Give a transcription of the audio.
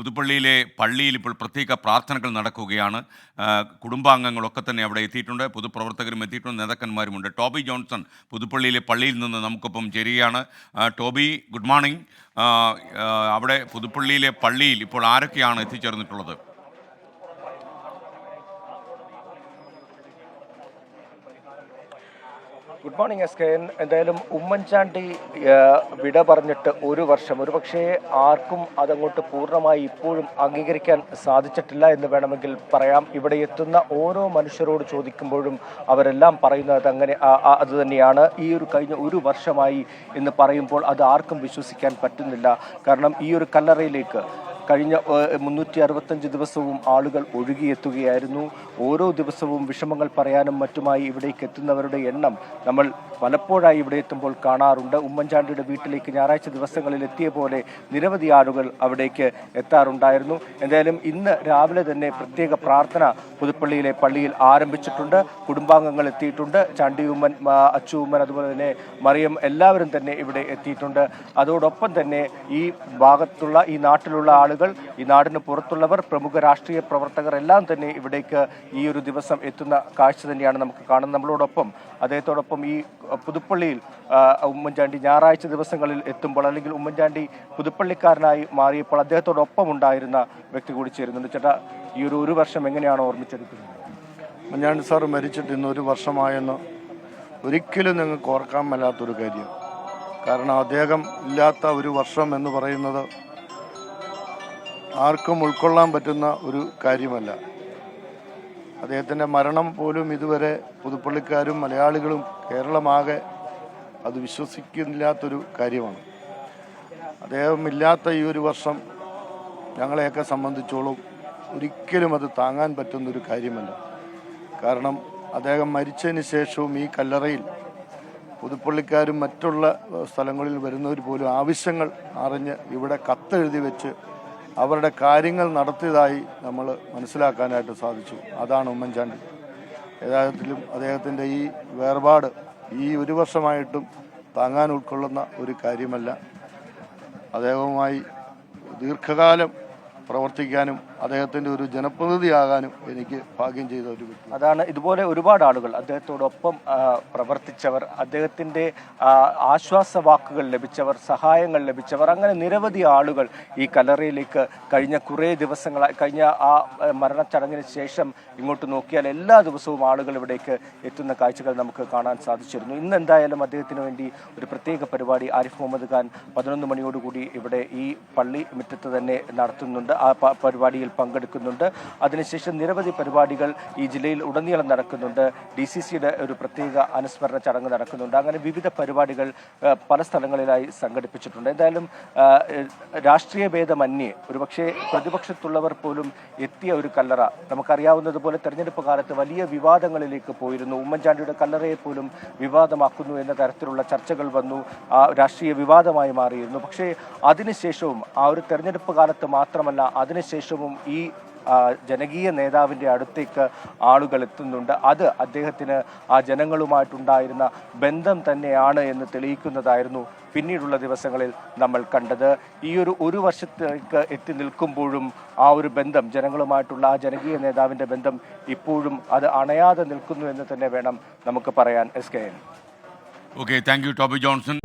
പുതുപ്പള്ളിയിലെ പള്ളിയിൽ ഇപ്പോൾ പ്രത്യേക പ്രാർത്ഥനകൾ നടക്കുകയാണ്. കുടുംബാംഗങ്ങളൊക്കെ തന്നെ അവിടെ എത്തിയിട്ടുണ്ട്. പൊതുപ്രവർത്തകരും എത്തിയിട്ടുണ്ട്, നേതാക്കന്മാരുമുണ്ട്. ടോബി ജോൺസൺ പുതുപ്പള്ളിയിലെ പള്ളിയിൽ നിന്ന് നമുക്കൊപ്പം ചേരുകയാണ്. Toby, good morning. അവിടെ പുതുപ്പള്ളിയിലെ പള്ളിയിൽ ഇപ്പോൾ ആരൊക്കെയാണ് എത്തിച്ചേർന്നിട്ടുള്ളത്? Good morning SKN. എന്തായാലും ഉമ്മൻചാണ്ടി വിട പറഞ്ഞിട്ട് ഒരു വർഷം, ഒരുപക്ഷേ ആർക്കും അതങ്ങോട്ട് പൂർണ്ണമായി ഇപ്പോഴും അംഗീകരിക്കാൻ സാധിച്ചിട്ടില്ല എന്ന് വേണമെങ്കിൽ പറയാം. ഇവിടെ എത്തുന്ന ഓരോ മനുഷ്യരോട് ചോദിക്കുമ്പോഴും അവരെല്ലാം പറയുന്നത് അത് തന്നെയാണ്. കഴിഞ്ഞ ഒരു വർഷമായി എന്ന് പറയുമ്പോൾ അത് ആർക്കും വിശ്വസിക്കാൻ പറ്റുന്നില്ല. കാരണം ഈ ഒരു കല്ലറയിലേക്ക് കഴിഞ്ഞ 365 ദിവസവും ആളുകൾ ഒഴുകിയെത്തുകയായിരുന്നു. ഓരോ ദിവസവും വിഷമങ്ങൾ പറയാനും മറ്റുമായി ഇവിടേക്ക് എത്തുന്നവരുടെ എണ്ണം നമ്മൾ പലപ്പോഴായി ഇവിടെ എത്തുമ്പോൾ കാണാറുണ്ട്. ഉമ്മൻചാണ്ടിയുടെ വീട്ടിലേക്ക് ഞായറാഴ്ച ദിവസങ്ങളിൽ എത്തിയ പോലെ നിരവധി ആളുകൾ അവിടേക്ക് എത്താറുണ്ടായിരുന്നു. എന്തായാലും ഇന്ന് രാവിലെ തന്നെ പ്രത്യേക പ്രാർത്ഥന പുതുപ്പള്ളിയിലെ പള്ളിയിൽ ആരംഭിച്ചിട്ടുണ്ട്. കുടുംബാംഗങ്ങൾ എത്തിയിട്ടുണ്ട്. ചാണ്ടിയുമ്മൻ, അച്ചുമ്മൻ, അതുപോലെ തന്നെ മറിയം, എല്ലാവരും തന്നെ ഇവിടെ എത്തിയിട്ടുണ്ട്. അതോടൊപ്പം തന്നെ ഈ ഭാഗത്തുള്ള, ഈ നാട്ടിലുള്ള ആളുകൾ, ഈ നാടിന് പുറത്തുള്ളവർ, പ്രമുഖ രാഷ്ട്രീയ പ്രവർത്തകർ എല്ലാം തന്നെ ഇവിടേക്ക് ഈ ഒരു ദിവസം എത്തുന്ന കാഴ്ച തന്നെയാണ് നമുക്ക് കാണുന്നത്. നമ്മളോടൊപ്പം അദ്ദേഹത്തോടൊപ്പം ഈ പുതുപ്പള്ളിയിൽ ഉമ്മൻചാണ്ടി ഞായറാഴ്ച ദിവസങ്ങളിൽ എത്തുമ്പോൾ, അല്ലെങ്കിൽ ഉമ്മൻചാണ്ടി പുതുപ്പള്ളിക്കാരനായി മാറിയപ്പോൾ അദ്ദേഹത്തോടൊപ്പം ഉണ്ടായിരുന്ന വ്യക്തി കൂടി ചേരുന്നുണ്ട്. ചേട്ടാ, ഈ ഒരു വർഷം എങ്ങനെയാണ് ഓർമ്മിച്ചെടുക്കുന്നത്? ഉമ്മൻചാണ്ടി സാർ മരിച്ചിട്ട് ഇന്ന് ഒരു വർഷമായെന്ന് ഒരിക്കലും നിങ്ങൾക്ക് ഓർക്കാൻ മേലാത്തൊരു കാര്യം. കാരണം അദ്ദേഹം ഇല്ലാത്ത ഒരു വർഷം എന്ന് പറയുന്നത് ആർക്കും ഉൾക്കൊള്ളാൻ പറ്റുന്ന ഒരു കാര്യമല്ല. അദ്ദേഹത്തിൻ്റെ മരണം പോലും ഇതുവരെ പുതുപ്പള്ളിക്കാരും മലയാളികളും കേരളമാകെ അത് വിശ്വസിക്കുന്നില്ലാത്തൊരു കാര്യമാണ്. അദ്ദേഹം ഇല്ലാത്ത ഈ ഒരു വർഷം ഞങ്ങളെയൊക്കെ സംബന്ധിച്ചോളം ഒരിക്കലും അത് താങ്ങാൻ പറ്റുന്നൊരു കാര്യമല്ല. കാരണം അദ്ദേഹം മരിച്ചതിന് ശേഷവും ഈ കല്ലറയിൽ പുതുപ്പള്ളിക്കാരും മറ്റുള്ള സ്ഥലങ്ങളിൽ വരുന്നവർ പോലും ആവശ്യങ്ങൾ അറിഞ്ഞ് ഇവിടെ കത്തെഴുതി വെച്ച് അവരുടെ കാര്യങ്ങൾ നടത്തിയതായി നമ്മൾ മനസ്സിലാക്കാനായിട്ട് സാധിച്ചു. അതാണ് ഉമ്മൻചാണ്ടി. ഏതായാലും അദ്ദേഹത്തിൻ്റെ ഈ വേർപാട് ഈ ഒരു വർഷമായിട്ടും താങ്ങാൻ ഉൾക്കൊള്ളുന്ന ഒരു കാര്യമല്ല. അദ്ദേഹവുമായി ദീർഘകാലം പ്രവർത്തിക്കാനും അദ്ദേഹത്തിൻ്റെ ഒരു ജനപ്രതിനിധിയാകാനും എനിക്ക് ഭാഗ്യം ചെയ്ത ഒരു വ്യക്തി. അതാണ്, ഇതുപോലെ ഒരുപാട് ആളുകൾ അദ്ദേഹത്തോടൊപ്പം പ്രവർത്തിച്ചവർ, അദ്ദേഹത്തിൻ്റെ ആശ്വാസ വാക്കുകൾ ലഭിച്ചവർ, സഹായങ്ങൾ ലഭിച്ചവർ, അങ്ങനെ നിരവധി ആളുകൾ ഈ കല്ലറയിലേക്ക് കഴിഞ്ഞ കുറേ ദിവസങ്ങളായി, കഴിഞ്ഞ ആ മരണച്ചടങ്ങിന് ശേഷം ഇങ്ങോട്ട് നോക്കിയാൽ എല്ലാ ദിവസവും ആളുകൾ ഇവിടേക്ക് എത്തുന്ന കാഴ്ചകൾ നമുക്ക് കാണാൻ സാധിച്ചിരുന്നു. ഇന്ന് എന്തായാലും അദ്ദേഹത്തിന് വേണ്ടി ഒരു പ്രത്യേക പരിപാടി ആരിഫ് മുഹമ്മദ് ഖാൻ 11 മണിയോടുകൂടി ഇവിടെ ഈ പള്ളി മുറ്റത്ത് തന്നെ നടത്തുന്നുണ്ട്. ആ പരിപാടിയിൽ പങ്കെടുക്കുന്നുണ്ട്. അതിനുശേഷം നിരവധി പരിപാടികൾ ഈ ജില്ലയിൽ ഉടനീളം നടക്കുന്നുണ്ട്. DCCയുടെ ഒരു പ്രത്യേക അനുസ്മരണ ചടങ്ങ് നടക്കുന്നുണ്ട്. അങ്ങനെ വിവിധ പരിപാടികൾ പല സ്ഥലങ്ങളിലായി സംഘടിപ്പിച്ചിട്ടുണ്ട്. എന്തായാലും രാഷ്ട്രീയ ഭേദമന്യേ ഒരുപക്ഷെ പ്രതിപക്ഷത്തുള്ളവർ പോലും എത്തിയ ഒരു കല്ലറ, നമുക്കറിയാവുന്നതുപോലെ തെരഞ്ഞെടുപ്പ് കാലത്ത് വലിയ വിവാദങ്ങളിലേക്ക് പോയിരുന്നു. ഉമ്മൻചാണ്ടിയുടെ കല്ലറയെ പോലും വിവാദമാക്കുന്നു എന്ന തരത്തിലുള്ള ചർച്ചകൾ വന്നു, രാഷ്ട്രീയ വിവാദമായി മാറിയിരുന്നു. പക്ഷേ അതിനുശേഷവും ആ ഒരു തെരഞ്ഞെടുപ്പ് കാലത്ത് മാത്രമല്ല, അതിനുശേഷവും ഈ ജനകീയ നേതാവിൻ്റെ അടുത്തേക്ക് ആളുകൾ എത്തുന്നുണ്ട്. അത് അദ്ദേഹത്തിന് ആ ജനങ്ങളുമായിട്ടുണ്ടായിരുന്ന ബന്ധം തന്നെയാണ് എന്ന് തെളിയിക്കുന്നതായിരുന്നു പിന്നീടുള്ള ദിവസങ്ങളിൽ നമ്മൾ കണ്ടത്. ഈ ഒരു വർഷത്തേക്ക് എത്തി നിൽക്കുമ്പോഴും ആ ഒരു ബന്ധം, ജനങ്ങളുമായിട്ടുള്ള ആ ജനകീയ നേതാവിൻ്റെ ബന്ധം ഇപ്പോഴും അത് അണയാതെ നിൽക്കുന്നു എന്ന് തന്നെ വേണം നമുക്ക് പറയാൻ. SKN. Okay, thank you Toby Johnson.